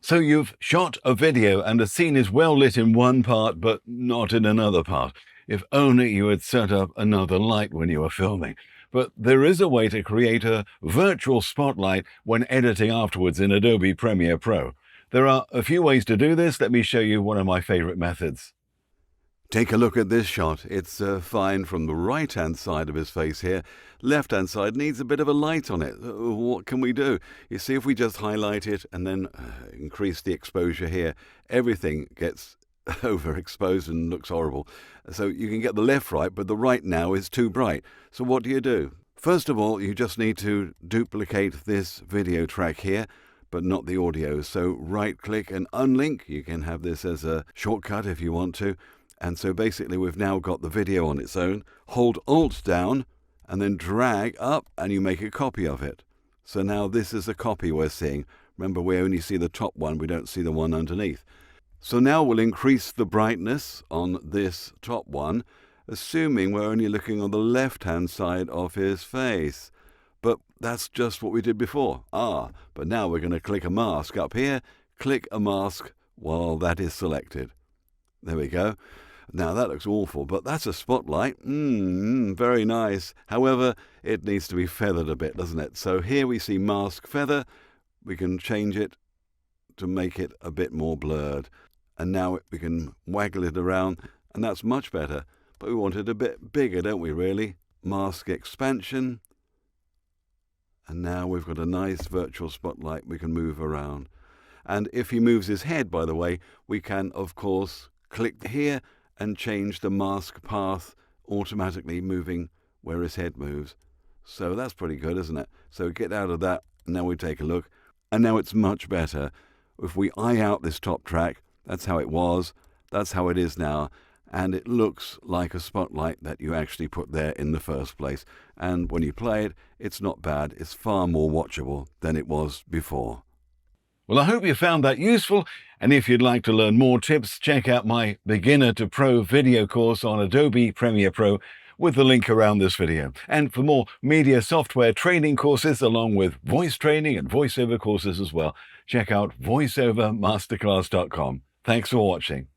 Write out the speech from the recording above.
So you've shot a video and a scene is well lit in one part, but not in another part. If only you had set up another light when you were filming. But there is a way to create a virtual spotlight when editing afterwards in Adobe Premiere Pro. There are a few ways to do this. Let me show you one of my favorite methods. Take a look at this shot. It's fine from the right-hand side of his face here. Left-hand side needs a bit of a light on it. What can we do? You see, if we just highlight it and then increase the exposure here, everything gets overexposed and looks horrible. So you can get the left right, but the right now is too bright. So what do? First of all, you just need to duplicate this video track here, but not the audio. So right-click and unlink. You can have this as a shortcut if you want to. And so basically we've now got the video on its own. Hold Alt down and then drag up and you make a copy of it. So now this is a copy we're seeing. Remember, we only see the top one, we don't see the one underneath. So now we'll increase the brightness on this top one, assuming we're only looking on the left-hand side of his face. But that's just what we did before. But now we're going to click a mask up here, click a mask while that is selected. There we go. Now that looks awful, but that's a spotlight. Very nice. However, it needs to be feathered a bit, doesn't it? So here we see mask feather. We can change it to make it a bit more blurred. And now we can waggle it around, and that's much better. But we want it a bit bigger, don't we, really? Mask expansion. And now we've got a nice virtual spotlight we can move around. And if he moves his head, by the way, we can, of course, click here and change the mask path automatically moving where his head moves. So that's pretty good, isn't it? So get out of that. Now we take a look. And now it's much better. If we eye out this top track, that's how it was. That's how it is now. And it looks like a spotlight that you actually put there in the first place. And when you play it, it's not bad. It's far more watchable than it was before. Well, I hope you found that useful, and if you'd like to learn more tips, check out my Beginner to Pro video course on Adobe Premiere Pro with the link around this video. And for more media software training courses, along with voice training and voiceover courses as well, check out voiceovermasterclass.com. Thanks for watching.